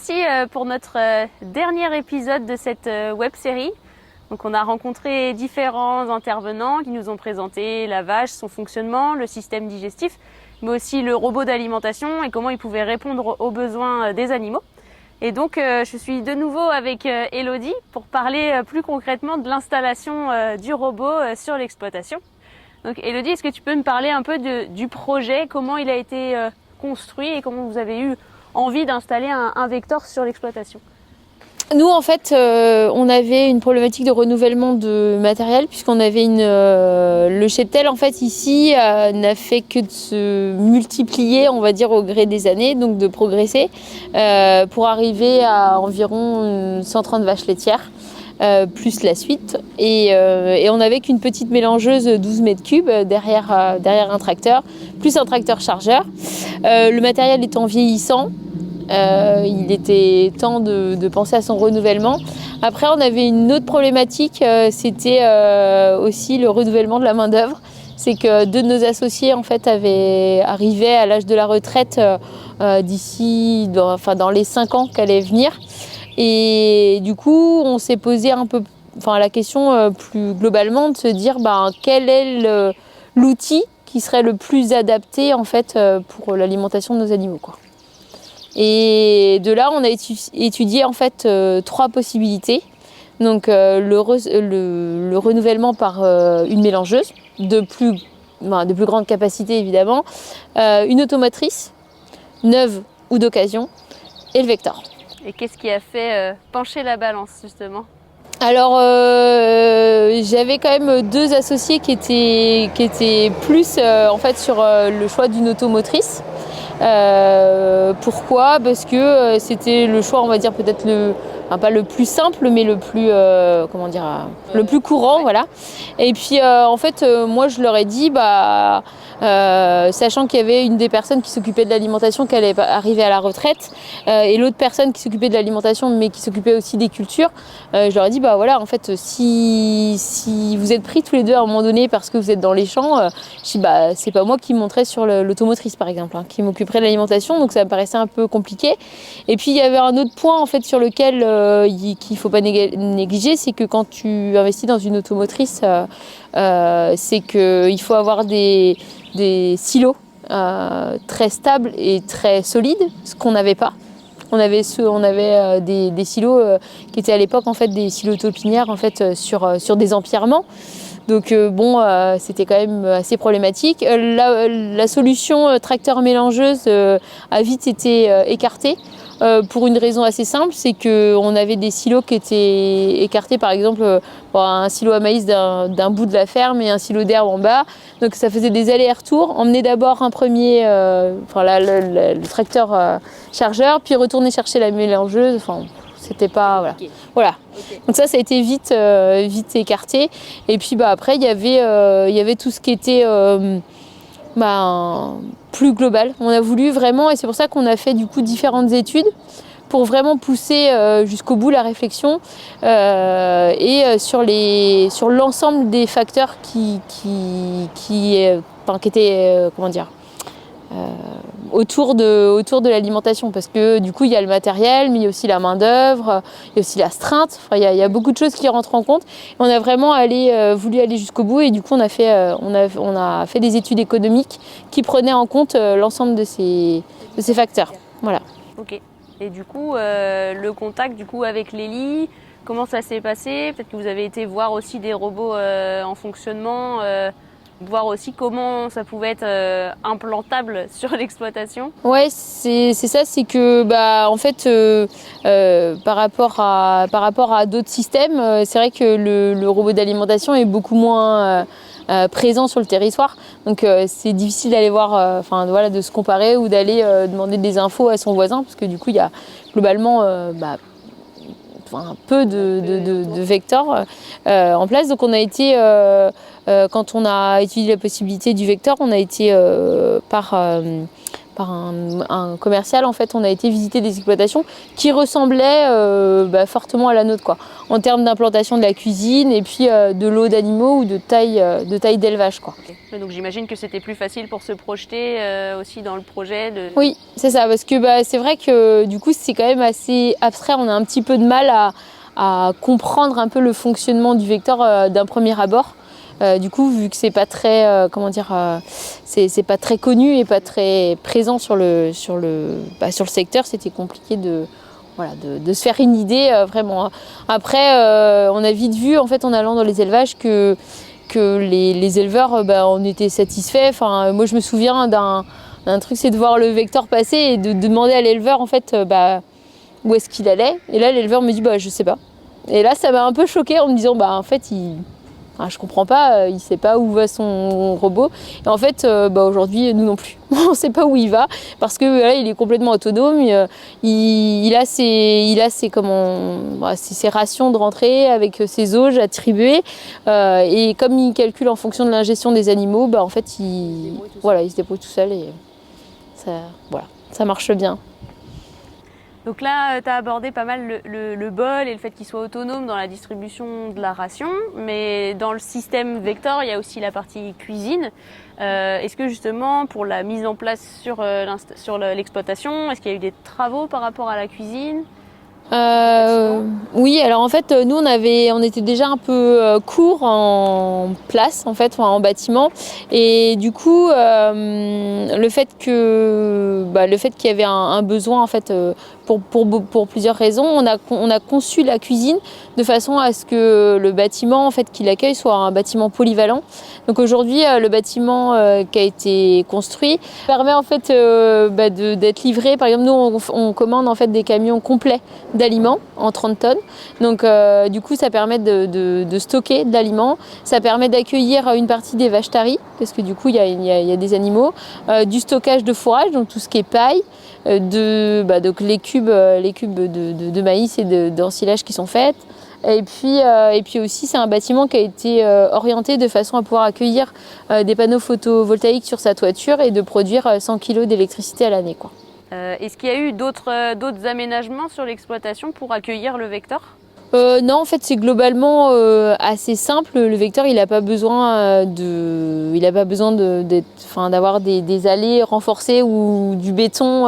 voici pour notre dernier épisode de cette web-série. Donc on a rencontré différents intervenants qui nous ont présenté la vache, son fonctionnement, le système digestif, mais aussi le robot d'alimentation et comment il pouvait répondre aux besoins des animaux. Et donc je suis de nouveau avec Elodie pour parler plus concrètement de l'installation du robot sur l'exploitation. Donc Elodie, est-ce que tu peux me parler un peu du projet, comment il a été construit et comment vous avez eu envie d'installer un Vector sur l'exploitation? Nous, en fait, on avait une problématique de renouvellement de matériel puisqu'on avait le cheptel, en fait, ici, n'a fait que de se multiplier, on va dire, au gré des années, donc de progresser, pour arriver à environ 130 vaches laitières. Plus la suite et on n'avait qu'une petite mélangeuse 12 mètres cubes derrière un tracteur, plus un tracteur chargeur. Le matériel étant vieillissant, il était temps de penser à son renouvellement. Après, on avait une autre problématique, c'était aussi le renouvellement de la main d'œuvre. C'est que deux de nos associés en fait arrivaient à l'âge de la retraite d'ici, dans les 5 ans qu'allaient venir. Et du coup, on s'est posé la question plus globalement de se dire quel est l'outil qui serait le plus adapté en fait pour l'alimentation de nos animaux, quoi. Et de là, on a étudié en fait 3 possibilités. Donc le renouvellement par une mélangeuse de plus grande capacité évidemment, une automotrice neuve ou d'occasion et le Vector. Et qu'est-ce qui a fait pencher la balance justement? Alors j'avais quand même 2 associés qui étaient plus en fait sur le choix d'une automotrice. Pourquoi? Parce que c'était le choix, on va dire peut-être pas le plus simple, mais le plus le plus courant, voilà. Et puis en fait moi je leur ai dit sachant qu'il y avait une des personnes qui s'occupait de l'alimentation qui allait arriver à la retraite et l'autre personne qui s'occupait de l'alimentation mais qui s'occupait aussi des cultures, je leur ai dit en fait si vous êtes pris tous les deux à un moment donné parce que vous êtes dans les champs, je dis c'est pas moi qui monterai sur l'automotrice par exemple, qui m'occuperait de l'alimentation, donc ça me paraissait un peu compliqué. Et puis il y avait un autre point en fait sur lequel qu'il faut pas négliger, c'est que quand tu investis dans une automotrice, c'est qu'il faut avoir des silos très stables et très solides, ce qu'on n'avait pas. On avait des silos qui étaient à l'époque en fait des silos taupinières en fait sur des empierrements. Donc c'était quand même assez problématique. La solution tracteur mélangeuse a vite été écartée. Pour une raison assez simple, c'est qu'on avait des silos qui étaient écartés, par exemple un silo à maïs d'un bout de la ferme et un silo d'herbe en bas. Donc ça faisait des allers-retours, emmener d'abord un premier, le tracteur chargeur, puis retourner chercher la mélangeuse. C'était pas voilà. Okay. Donc ça a été vite écarté. Et puis après il y avait tout ce qui était plus global. On a voulu vraiment, et c'est pour ça qu'on a fait du coup différentes études pour vraiment pousser jusqu'au bout la réflexion sur l'ensemble des facteurs qui étaient autour de l'alimentation, parce que du coup il y a le matériel, mais il y a aussi la main d'œuvre, il y a aussi l'astreinte. Il y a beaucoup de choses qui rentrent en compte. On a vraiment voulu aller jusqu'au bout, et du coup on a fait des études économiques qui prenaient en compte l'ensemble de ces facteurs. Voilà. Ok. Et du coup le contact avec Lélie, comment ça s'est passé? Peut-être que vous avez été voir aussi des robots en fonctionnement. Voir aussi comment ça pouvait être implantable sur l'exploitation. Ouais, c'est ça, c'est que en fait par rapport à d'autres systèmes, c'est vrai que le robot d'alimentation est beaucoup moins présent sur le territoire. Donc c'est difficile d'aller voir de se comparer ou d'aller demander des infos à son voisin, parce que du coup il y a globalement peu de vecteurs en place. Donc on a été quand on a étudié la possibilité du Vector, on a été par un commercial, en fait, on a été visiter des exploitations qui ressemblaient fortement à la nôtre, quoi, en termes d'implantation de la cuisine et puis de lot d'animaux ou de taille d'élevage, quoi. Okay. Donc j'imagine que c'était plus facile pour se projeter aussi dans le projet. Oui, c'est ça, parce que c'est vrai que du coup c'est quand même assez abstrait, on a un petit peu de mal à comprendre un peu le fonctionnement du vecteur d'un premier abord. Du coup, vu que c'est pas très, c'est pas très connu et pas très présent sur le secteur, c'était compliqué de se faire une idée vraiment. Après, on a vite vu en fait en allant dans les élevages que les éleveurs, on était satisfaits. Enfin, moi, je me souviens d'un truc, c'est de voir le vecteur passer et de demander à l'éleveur en fait, où est-ce qu'il allait. Et là, l'éleveur me dit, je sais pas. Et là, ça m'a un peu choquée en me disant, en fait, je comprends pas, il sait pas où va son robot. Et en fait, aujourd'hui, nous non plus. On sait pas où il va parce que là, il est complètement autonome. Il a ses rations de rentrée avec ses auges attribuées. Et comme il calcule en fonction de l'ingestion des animaux, en fait, il se débrouille tout seul et ça marche bien. Donc là, tu as abordé pas mal le bol et le fait qu'il soit autonome dans la distribution de la ration, mais dans le système Vector, il y a aussi la partie cuisine. Est-ce que justement, pour la mise en place sur l'exploitation, est-ce qu'il y a eu des travaux par rapport à la cuisine ? Oui, alors en fait, nous on était déjà un peu court en place, en fait, en bâtiment, et du coup, le fait qu'il y avait un besoin en fait pour plusieurs raisons, on a conçu la cuisine de façon à ce que le bâtiment en fait qu'il accueille soit un bâtiment polyvalent. Donc aujourd'hui, le bâtiment qui a été construit permet en fait d'être livré. Par exemple, nous on commande en fait des camions complets d'aliments en 30 tonnes. Donc du coup, ça permet de stocker de l'aliment. Ça permet d'accueillir une partie des vaches taries, parce que du coup, il y a des animaux. Du stockage de fourrage, donc tout ce qui est paille. Donc les cubes de maïs et d'ensilage qui sont faites. Et puis aussi, c'est un bâtiment qui a été orienté de façon à pouvoir accueillir des panneaux photovoltaïques sur sa toiture et de produire 100 kg d'électricité à l'année, quoi. Est-ce qu'il y a eu d'autres aménagements sur l'exploitation pour accueillir le Vector ? Non, en fait, c'est globalement assez simple. Le Vector, il n'a pas besoin d'avoir des allées renforcées ou du béton.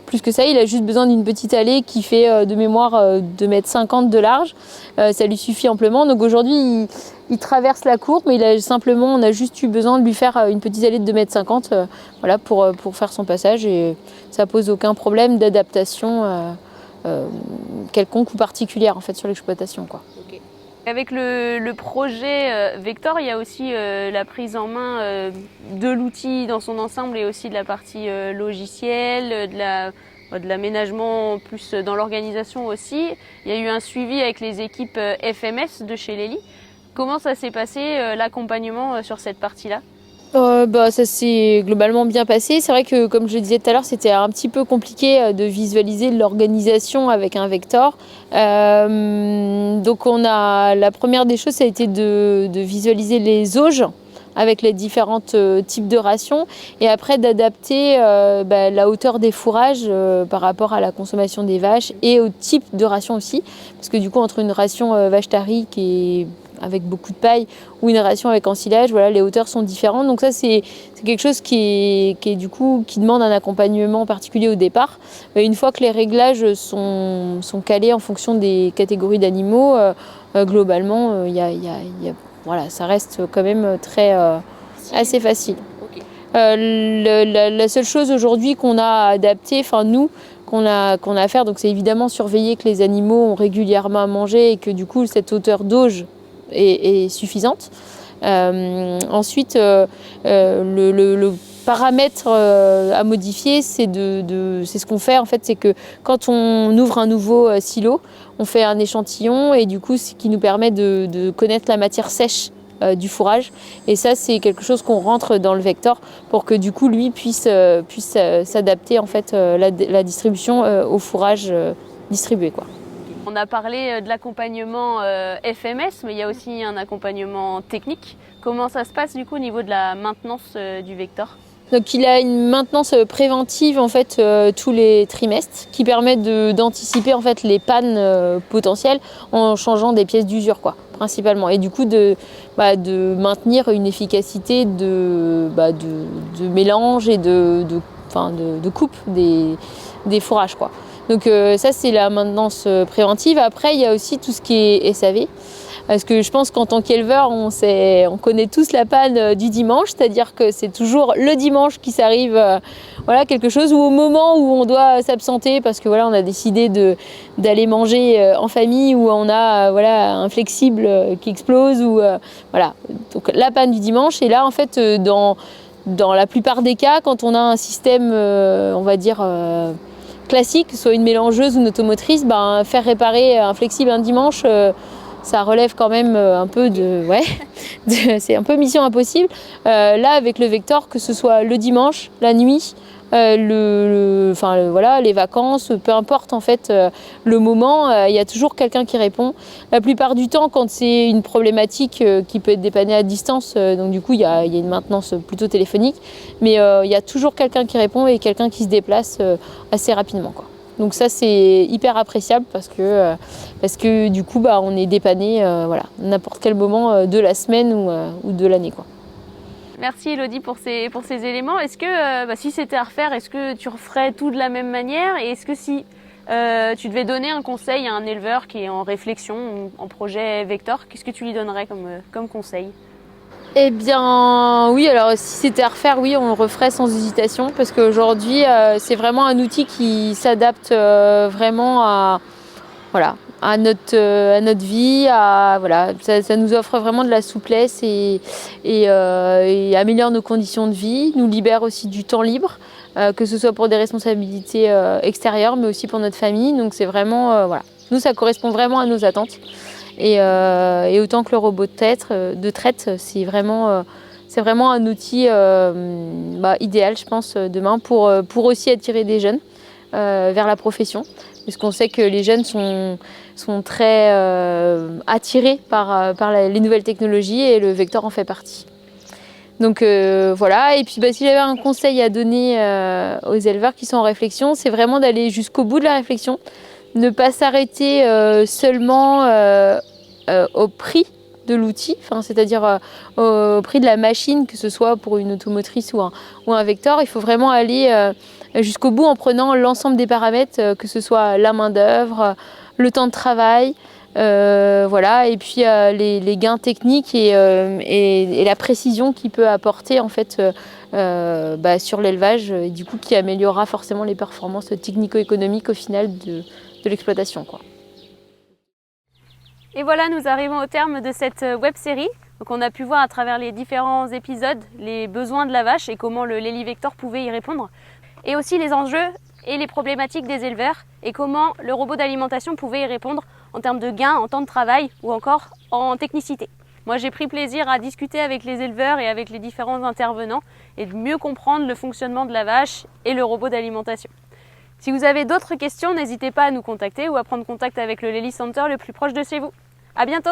Plus que ça, il a juste besoin d'une petite allée qui fait de mémoire 2,50 m de large. Ça lui suffit amplement. Donc aujourd'hui, il traverse la cour, mais on a juste eu besoin de lui faire une petite allée de 2,50 m pour faire son passage. Et ça pose aucun problème d'adaptation quelconque ou particulière en fait sur l'exploitation, quoi. Okay. Avec le projet Vector, il y a aussi la prise en main de l'outil dans son ensemble et aussi de la partie logicielle, de l'aménagement plus dans l'organisation aussi. Il y a eu un suivi avec les équipes FMS de chez Lely. Comment ça s'est passé l'accompagnement sur cette partie-là ? Ça s'est globalement bien passé. C'est vrai que, comme je le disais tout à l'heure, c'était un petit peu compliqué de visualiser l'organisation avec un vecteur. Donc la première des choses, ça a été de visualiser les auges avec les différents types de rations et après d'adapter la hauteur des fourrages par rapport à la consommation des vaches et au type de ration aussi. Parce que du coup, entre une ration vache tarie qui est avec beaucoup de paille ou une ration avec ensilage, les hauteurs sont différentes. Donc ça, c'est quelque chose qui demande un accompagnement particulier au départ. Mais une fois que les réglages sont calés en fonction des catégories d'animaux, globalement, ça reste quand même assez facile. Okay. La seule chose aujourd'hui qu'on a adaptée, qu'on a à faire, donc c'est évidemment surveiller que les animaux ont régulièrement à manger et que du coup cette hauteur d'auge est suffisante. Ensuite, le paramètre à modifier, c'est ce qu'on fait en fait, c'est que quand on ouvre un nouveau silo, on fait un échantillon et du coup, ce qui nous permet de connaître la matière sèche du fourrage. Et ça, c'est quelque chose qu'on rentre dans le vecteur pour que du coup, lui puisse s'adapter en fait la distribution au fourrage distribué, quoi. On a parlé de l'accompagnement FMS, mais il y a aussi un accompagnement technique. Comment ça se passe du coup au niveau de la maintenance du vecteur ? Donc il a une maintenance préventive en fait tous les trimestres qui permet d'anticiper en fait les pannes potentielles en changeant des pièces d'usure quoi, principalement. Et du coup de maintenir une efficacité de mélange et de coupe des fourrages quoi. Donc ça c'est la maintenance préventive. Après il y a aussi tout ce qui est SAV. Parce que je pense qu'en tant qu'éleveur, on connaît tous la panne du dimanche, c'est-à-dire que c'est toujours le dimanche qu'il s'arrive quelque chose, ou au moment où on doit s'absenter parce que on a décidé d'aller manger en famille, ou on a un flexible qui explose, ou voilà. Donc la panne du dimanche. Et là, en fait, dans la plupart des cas, quand on a un système, classique, que ce soit une mélangeuse ou une automotrice, faire réparer un flexible un dimanche, ça relève quand même un peu c'est un peu mission impossible. Là, avec le Vector, que ce soit le dimanche, la nuit, les vacances, peu importe en fait le moment, il y a toujours quelqu'un qui répond. La plupart du temps, quand c'est une problématique qui peut être dépannée à distance, donc du coup il y a une maintenance plutôt téléphonique, mais il y a toujours quelqu'un qui répond et quelqu'un qui se déplace assez rapidement quoi. Donc ça c'est hyper appréciable parce que du coup on est dépanné n'importe quel moment de la semaine ou de l'année quoi. Merci Elodie pour ces éléments. Est-ce que si c'était à refaire, est-ce que tu referais tout de la même manière? Et est-ce que si tu devais donner un conseil à un éleveur qui est en réflexion ou en projet Vector, qu'est-ce que tu lui donnerais comme conseil? Eh bien oui, alors si c'était à refaire, oui, on le referait sans hésitation parce qu'aujourd'hui c'est vraiment un outil qui s'adapte vraiment à notre vie, ça nous offre vraiment de la souplesse et améliore nos conditions de vie, nous libère aussi du temps libre, que ce soit pour des responsabilités extérieures mais aussi pour notre famille. Donc c'est vraiment nous ça correspond vraiment à nos attentes. Et autant que le robot de traite, c'est vraiment un outil idéal, je pense, demain pour aussi attirer des jeunes vers la profession. Puisqu'on sait que les jeunes sont très attirés par les nouvelles technologies et le Vector en fait partie. Donc voilà, et puis si j'avais un conseil à donner aux éleveurs qui sont en réflexion, c'est vraiment d'aller jusqu'au bout de la réflexion, ne pas s'arrêter seulement au prix de l'outil, c'est-à-dire au prix de la machine, que ce soit pour une automotrice ou un Vector. Il faut vraiment aller jusqu'au bout en prenant l'ensemble des paramètres, que ce soit la main-d'œuvre, le temps de travail, et puis les gains techniques et la précision qu'il peut apporter en fait sur l'élevage, et du coup qui améliorera forcément les performances technico-économiques au final de l'exploitation, quoi. Et voilà, nous arrivons au terme de cette web-série. Donc on a pu voir à travers les différents épisodes les besoins de la vache et comment le l'Héli-Vector pouvait y répondre. Et aussi les enjeux et les problématiques des éleveurs et comment le robot d'alimentation pouvait y répondre en termes de gains, en temps de travail ou encore en technicité. Moi j'ai pris plaisir à discuter avec les éleveurs et avec les différents intervenants et de mieux comprendre le fonctionnement de la vache et le robot d'alimentation. Si vous avez d'autres questions, n'hésitez pas à nous contacter ou à prendre contact avec le Lely Center le plus proche de chez vous. À bientôt!